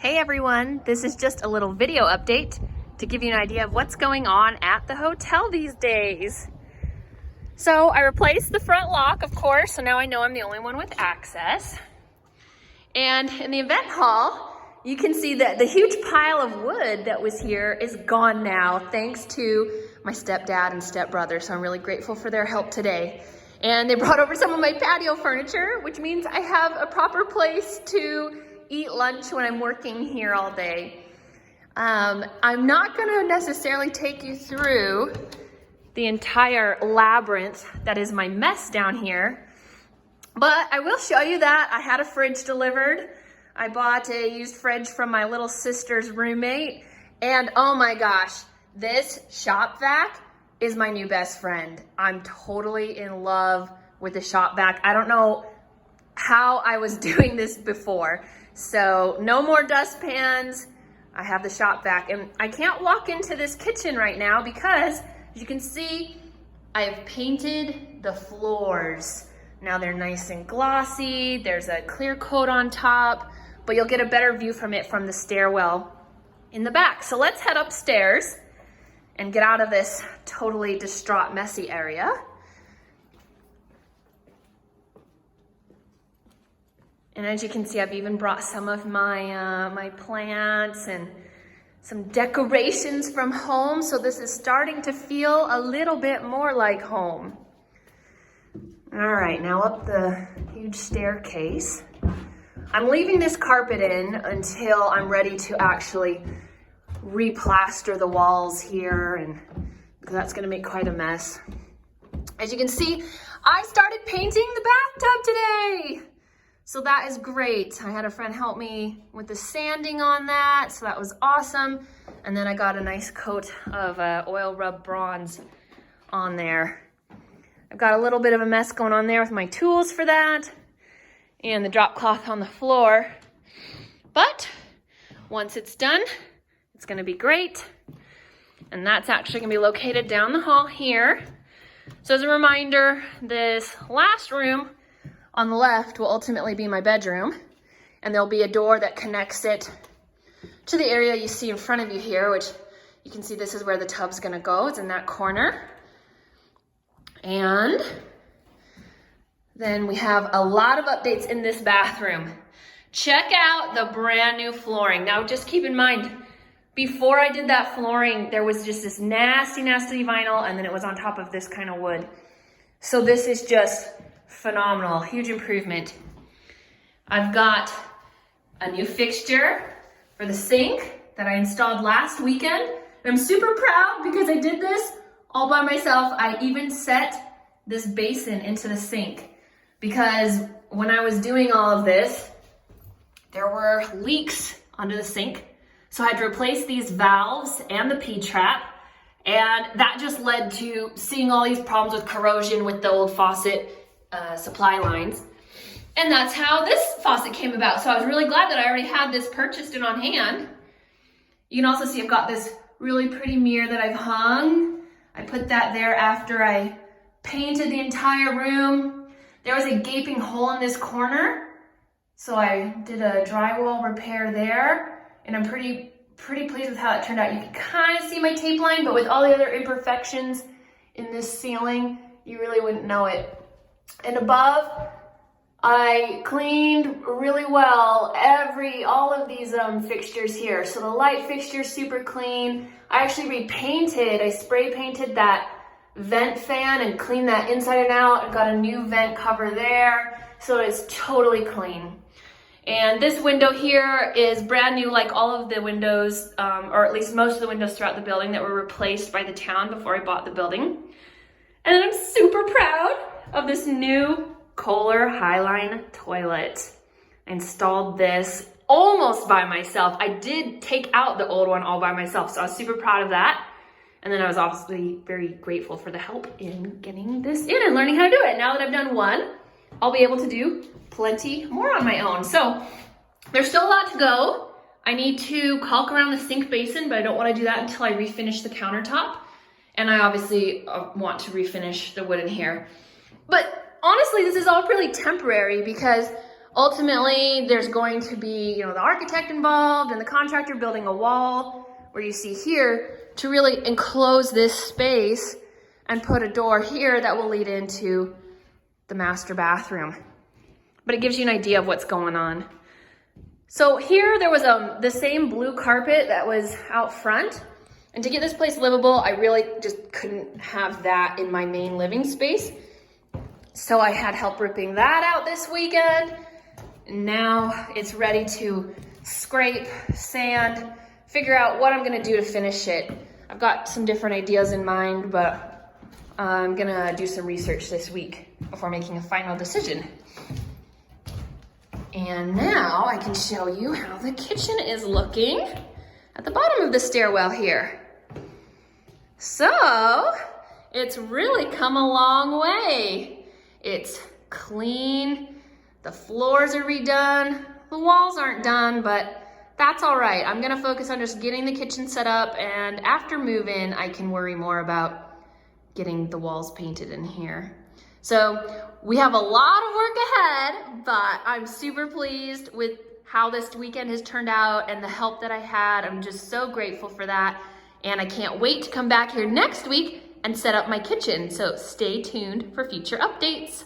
Hey everyone, this is just a little video update to give you an idea of what's going on at the hotel these days. So I replaced the front lock, of course, so now I know I'm the only one with access. And in the event hall, you can see that the huge pile of wood that was here is gone now, thanks to my stepdad and stepbrother, so I'm really grateful for their help today. And they brought over some of my patio furniture, which means I have a proper place to eat lunch when I'm working here all day. I'm not gonna necessarily take you through the entire labyrinth that is my mess down here, but I will show you that I had a fridge delivered. I bought a used fridge from my little sister's roommate, and oh my gosh, this shop vac is my new best friend. I'm totally in love with the shop vac. I don't know how I was doing this before. So no more dustpans. I have the shop vac, and I can't walk into this kitchen right now because, as you can see, I have painted the floors. Now they're nice and glossy. There's a clear coat on top, but you'll get a better view from it from the stairwell in the back. So let's head upstairs and get out of this totally distraught, messy area. And as you can see, I've even brought some of my my plants and some decorations from home. So this is starting to feel a little bit more like home. All right, now up the huge staircase. I'm leaving this carpet in until I'm ready to actually replaster the walls here, and because that's gonna make quite a mess. As you can see, I started painting the bathtub today. So that is great. I had a friend help me with the sanding on that, so that was awesome. And then I got a nice coat of oil rub bronze on there. I've got a little bit of a mess going on there with my tools for that and the drop cloth on the floor. But once it's done, it's gonna be great. And that's actually gonna be located down the hall here. So as a reminder, this last room on the left will ultimately be my bedroom, and there'll be a door that connects it to the area you see in front of you here, which you can see this is where the tub's gonna go. It's in that corner. And then we have a lot of updates in this bathroom. Check out the brand new flooring. Now just keep in mind, before I did that flooring, there was just this nasty, nasty vinyl, and then it was on top of this kind of wood. So this is just phenomenal, huge improvement. I've got a new fixture for the sink that I installed last weekend. And I'm super proud because I did this all by myself. I even set this basin into the sink because when I was doing all of this, there were leaks under the sink. So I had to replace these valves and the P-trap. And that just led to seeing all these problems with corrosion with the old faucet supply lines. And that's how this faucet came about. So I was really glad that I already had this purchased and on hand. You can also see I've got this really pretty mirror that I've hung. I put that there after I painted the entire room. There was a gaping hole in this corner, so I did a drywall repair there, and I'm pretty pleased with how it turned out. You can kind of see my tape line, but with all the other imperfections in this ceiling, you really wouldn't know it. And above, I cleaned really well all of these fixtures here. So the light fixture's super clean. I actually repainted, I spray painted that vent fan and cleaned that inside and out. I've got a new vent cover there, so it's totally clean. And this window here is brand new, like all of the windows, or at least most of the windows throughout the building that were replaced by the town before I bought the building. And then I'm super proud of this new Kohler Highline toilet. I installed this almost by myself. I did take out the old one all by myself, so I was super proud of that. And then I was obviously very grateful for the help in getting this in and learning how to do it. Now that I've done one, I'll be able to do plenty more on my own. So there's still a lot to go. I need to caulk around the sink basin, but I don't want to do that until I refinish the countertop. And I obviously want to refinish the wood in here. But honestly, this is all really temporary because Ultimately, there's going to be, the architect involved and the contractor building a wall where you see here to really enclose this space and put a door here that will lead into the master bathroom. But it gives you an idea of what's going on. So here there was the same blue carpet that was out front. And to get this place livable, I really just couldn't have that in my main living space. So I had help ripping that out this weekend. And now it's ready to scrape, sand, figure out what I'm gonna do to finish it. I've got some different ideas in mind, but I'm gonna do some research this week before making a final decision. And now I can show you how the kitchen is looking at the bottom of the stairwell here. So, it's really come a long way. It's clean, the floors are redone, the walls aren't done, but that's all right. I'm gonna focus on just getting the kitchen set up, and after move-in, I can worry more about getting the walls painted in here. So we have a lot of work ahead, but I'm super pleased with how this weekend has turned out and the help that I had. I'm just so grateful for that. And I can't wait to come back here next week and set up my kitchen. So stay tuned for future updates.